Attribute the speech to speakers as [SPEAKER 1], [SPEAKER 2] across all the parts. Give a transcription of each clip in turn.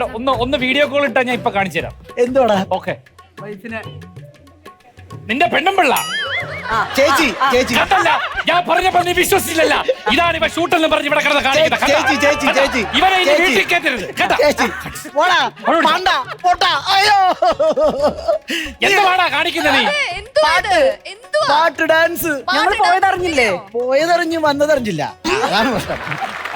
[SPEAKER 1] ഇവിടെ ഒന്ന് video call ഇട്ടാ ഞാൻ ഇപ്പൊ കാണിച്ചു തരാം.
[SPEAKER 2] എന്തോടാ?
[SPEAKER 1] ഓക്കെ, നിന്റെ പെണ്ണും പിള്ള
[SPEAKER 2] ചേച്ചി ചേച്ചി
[SPEAKER 1] അതല്ല, ഞാൻ പറഞ്ഞപ്പോ നീ വിശ്വസിച്ചില്ലല്ല. ഇതാണ് ഇവ ഷൂട്ടെന്ന് പറഞ്ഞ് ഇവിടെ കിടന്ന് കാണിക്കുന്നത്.
[SPEAKER 2] ചേച്ചി ചേച്ചി ചേച്ചി
[SPEAKER 1] ഇവരെ ഇനി വീട്ടിൽ കയറ്റരുത് കേട്ടാ.
[SPEAKER 2] ചേച്ചി പോടാ പണ്ട പോട്ടാ. അയ്യോ
[SPEAKER 1] എന്തുവാടാ കാണിക്കുന്നത് നീ?
[SPEAKER 2] പാട്ട് ഡാൻസ്
[SPEAKER 3] ഞങ്ങൾ പോയതറിഞ്ഞില്ലേ?
[SPEAKER 2] പോയതറിഞ്ഞു വന്നതറിഞ്ഞില്ല, അതാണ് പ്രശ്നം.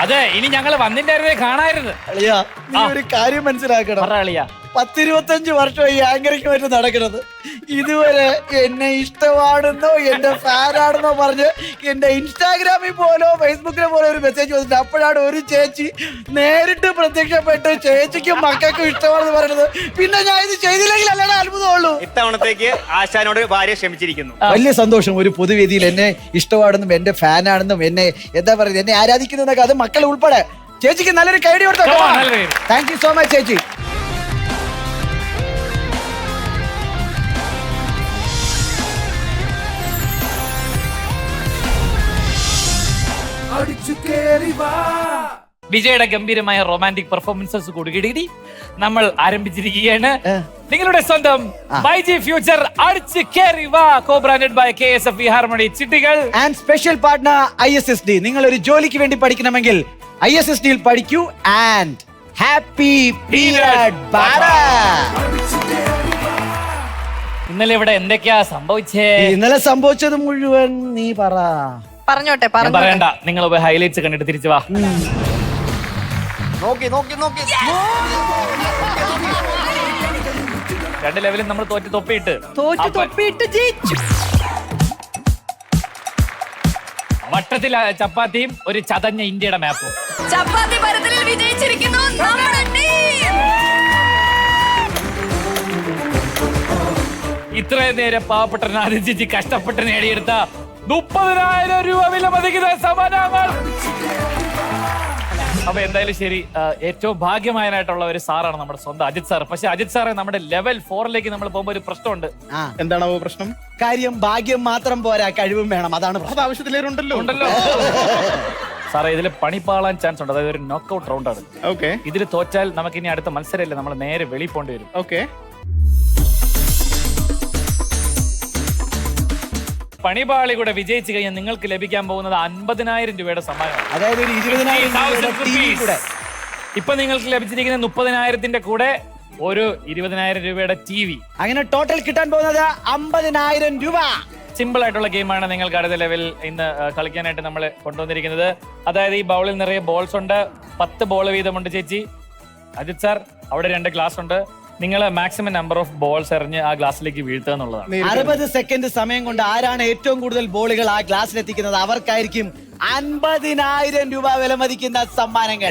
[SPEAKER 1] അതെ, ഇനി ഞങ്ങള് വന്നിട്ടായിരുന്നേ കാണായിരുന്നു.
[SPEAKER 2] അളിയാ നീ ഒരു കാര്യം മനസ്സിലാക്കണം. 10-25 വർഷമായി ആങ്കറിക്ക് വേണ്ടി നടക്കുന്നത്. ഇതുവരെ എന്നെ ഇഷ്ടമാണെന്നോ എന്റെ ഫാനാണെന്നോ പറഞ്ഞ് എന്റെ ഇൻസ്റ്റാഗ്രാമിൽ പോലോ ഫേസ്ബുക്കിലെ പോലെ ഒരു മെസ്സേജ് വന്നിട്ട് അപ്പോഴാണ് ഒരു ചേച്ചി നേരിട്ട് പ്രത്യക്ഷപ്പെട്ട് ചേച്ചിക്കും മക്കൾക്കും ഇഷ്ടമാണെന്ന് പറയുന്നത്. പിന്നെ ഞാൻ ഇത് ചെയ്തില്ലെങ്കിൽ അല്ലാതെ അത്ഭുതമുള്ളൂ.
[SPEAKER 4] ഇത്തവണത്തേക്ക് ആശാനോട് ഭാര്യ ക്ഷമിച്ചിരിക്കുന്നു.
[SPEAKER 2] വലിയ സന്തോഷം. ഒരു പൊതുവേദിയിൽ എന്നെ ഇഷ്ടമാണെന്നും എന്റെ ഫാനാണെന്നും എന്നെ എന്താ പറയുക എന്നെ ആരാധിക്കുന്നതൊക്കെ, അത് മക്കൾ ഉൾപ്പെടെ. ചേച്ചിക്ക് നല്ലൊരു കൈഡി കൊടുത്തോ. താങ്ക് യു സോ മച്ച് ചേച്ചി.
[SPEAKER 1] വിജയുടെ ഗംഭീരമായ റൊമാൻറ്റിക് പെർഫോമൻസസ് കൂടി നമ്മൾ ആരംഭിച്ചിരിക്കുകയാണ്. നിങ്ങളുടെ സ്വന്തം ബൈജി ഫ്യൂച്ചർ അടിച്ചു കേറി വാ, കോ-ബ്രാൻഡഡ് ബൈ KSFE ഹാർമണി ചിട്ടികൾ
[SPEAKER 2] ആൻഡ് സ്പെഷ്യൽ പാർട്ണർ ISSD. നിങ്ങൾ ഒരു ജോലിക്ക് വേണ്ടി പഠിക്കണമെങ്കിൽ ISSD യിൽ പഠിക്കൂ. ആൻഡ് ഹാപ്പി പീരിയഡ് ബാര.
[SPEAKER 1] ഇന്നലെ ഇവിടെ എന്തൊക്കെയാ സംഭവിച്ചേ?
[SPEAKER 2] ഇന്നലെ സംഭവിച്ചത് മുഴുവൻ നീ പറ.
[SPEAKER 3] പറഞ്ഞോട്ടെ
[SPEAKER 1] ഞാൻ പറയണ്ട, നിങ്ങൾ ഹൈലൈറ്റ്സ് കണ്ടിട്ട് തിരിച്ചു വാ.
[SPEAKER 4] നോക്കി നോക്കി നോക്കി
[SPEAKER 1] 2 ലെവലിൽ നമ്മൾ തോറ്റ് തൊപ്പിയിട്ട്
[SPEAKER 3] ജയിച്ചു.
[SPEAKER 1] വട്ടത്തിൽ ചപ്പാത്തിയും ഒരു ചതഞ്ഞ ഇന്ത്യയുടെ മാപ്പും.
[SPEAKER 3] ചപ്പാത്തി പരത്തലിൽ വിജയിച്ചിരിക്കുന്നു നമ്മുടെ ടീം.
[SPEAKER 1] ഇത്രയും നേരം പാവപ്പെട്ട നാദിജി കഷ്ടപ്പെട്ട് നേടിയെടുത്ത 30,000 രൂപ വില മതിക്കുന്ന സമ്മാനങ്ങൾ. അപ്പൊ എന്തായാലും ശരി, ഏറ്റവും ഭാഗ്യമാനായിട്ടുള്ള ഒരു സാറാണ് നമ്മുടെ സ്വന്തം അജിത് സാർ. പക്ഷെ അജിത് സാറെ നമ്മുടെ ലെവൽ 4ലേക്ക് നമ്മൾ പോകുമ്പോ ഒരു പ്രശ്നമുണ്ട്.
[SPEAKER 4] എന്താണോ പ്രശ്നം?
[SPEAKER 2] കാര്യം ഭാഗ്യം മാത്രം പോരാ, കഴിവും വേണം. അതാണ്
[SPEAKER 4] ആവശ്യത്തിലേറുണ്ടല്ലോ
[SPEAKER 1] ഉണ്ടല്ലോ സാറേ. ഇതിൽ പണിപ്പാളാൻ ചാൻസ് ഉണ്ട്. അതായത് ഒരു നോക്കൌട്ട് റൗണ്ടാണ്.
[SPEAKER 4] ഓക്കെ,
[SPEAKER 1] ഇതിൽ തോറ്റാൽ നമുക്ക് ഇനി അടുത്ത മത്സരമില്ല, നമ്മൾ നേരെ വെളി പോണ്ടി വരും.
[SPEAKER 4] ഓക്കെ.
[SPEAKER 1] പണിപാളി കൂടെ വിജയിച്ചു കഴിഞ്ഞാൽ നിങ്ങൾക്ക് ലഭിക്കാൻ പോകുന്നത് 50,000 രൂപയുടെ സമ്മാനമാണ്.
[SPEAKER 2] അതായത് ഒരു 20,000 കൂടെ.
[SPEAKER 1] ഇപ്പൊ നിങ്ങൾക്ക് ലഭിച്ചിരിക്കുന്ന 30,000ന്റെ കൂടെ ഒരു 20,000 രൂപയുടെ TV.
[SPEAKER 2] അങ്ങനെ ടോട്ടൽ കിട്ടാൻ പോകുന്നത് 50,000 രൂപ.
[SPEAKER 1] സിമ്പിൾ ആയിട്ടുള്ള ഗെയിമാണ് നിങ്ങൾക്ക് അടുത്ത ലെവൽ ഇന്ന് കളിക്കാനായിട്ട് നമ്മൾ കൊണ്ടുവന്നിരിക്കുന്നത്. അതായത് ഈ ബൗളിൽ നിറയെ ബോൾസ് ഉണ്ട്. 10 ബോൾ വീതമുണ്ട് ചേച്ചി. അജിത് സാർ, അവിടെ 2 ഗ്ലാസ് ഉണ്ട്. നിങ്ങൾ മാക്സിമം നമ്പർ ഓഫ് ബോൾസ് എറിഞ്ഞ് ആ ഗ്ലാസ്സിലേക്ക് വീഴ്ത്തുക എന്നുള്ളതാണ്.
[SPEAKER 2] 60 സെക്കൻഡ് സമയം കൊണ്ട് ആരാണ് ഏറ്റവും കൂടുതൽ ബോളുകൾ ആ ഗ്ലാസ്സിൽ എത്തിക്കുന്നത് അവർക്കായിരിക്കും 50,000 രൂപ വില മതിക്കുന്ന സമ്മാനങ്ങൾ.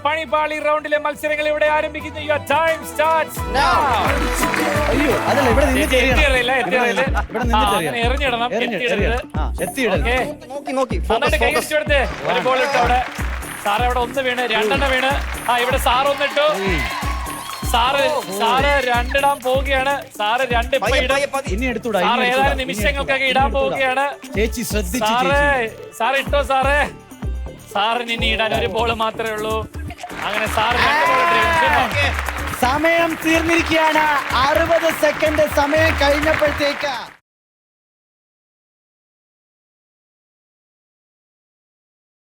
[SPEAKER 1] പണിപാളി റൗണ്ടിലെ മത്സരങ്ങൾ ഇവിടെ ആരംഭിക്കുന്നു. Your time starts now.
[SPEAKER 2] അയ്യോ അതല്ല, ഇവിടെ നിന്ന്
[SPEAKER 1] എറിഞ്ഞിടണം.
[SPEAKER 4] നോക്കി നോക്കി
[SPEAKER 1] നന്നായിട്ട് കൈവരിച്ചെടുത്ത് ഒരു ബോൾ ഇട്ടു. അവിടെ സാറ് അവിടെ 1 വീണ്, 2 വീണ്. ഇവിടെ സാറ് 1 ഇട്ടു. സാറ് 2 ഇടാൻ പോവുകയാണ്. സാറ് 2 ഇപ്പൊ ഇടും. സാറ് ഏതാനും നിമിഷങ്ങൾക്കൊക്കെ ഇടാൻ പോവുകയാണ്.
[SPEAKER 2] ചേച്ചി ശ്രദ്ധിച്ചു.
[SPEAKER 1] സാറ് ഇട്ടോ സാറേ. സാറിന് ഇനി ഇടാൻ 1 ബോൾ മാത്രമേ ഉള്ളൂ. അങ്ങനെ സാറ്
[SPEAKER 2] സമയം തീർന്നിരിക്കുകയാണ്. 60 സെക്കൻഡ് സമയം കഴിഞ്ഞപ്പോഴത്തേക്ക്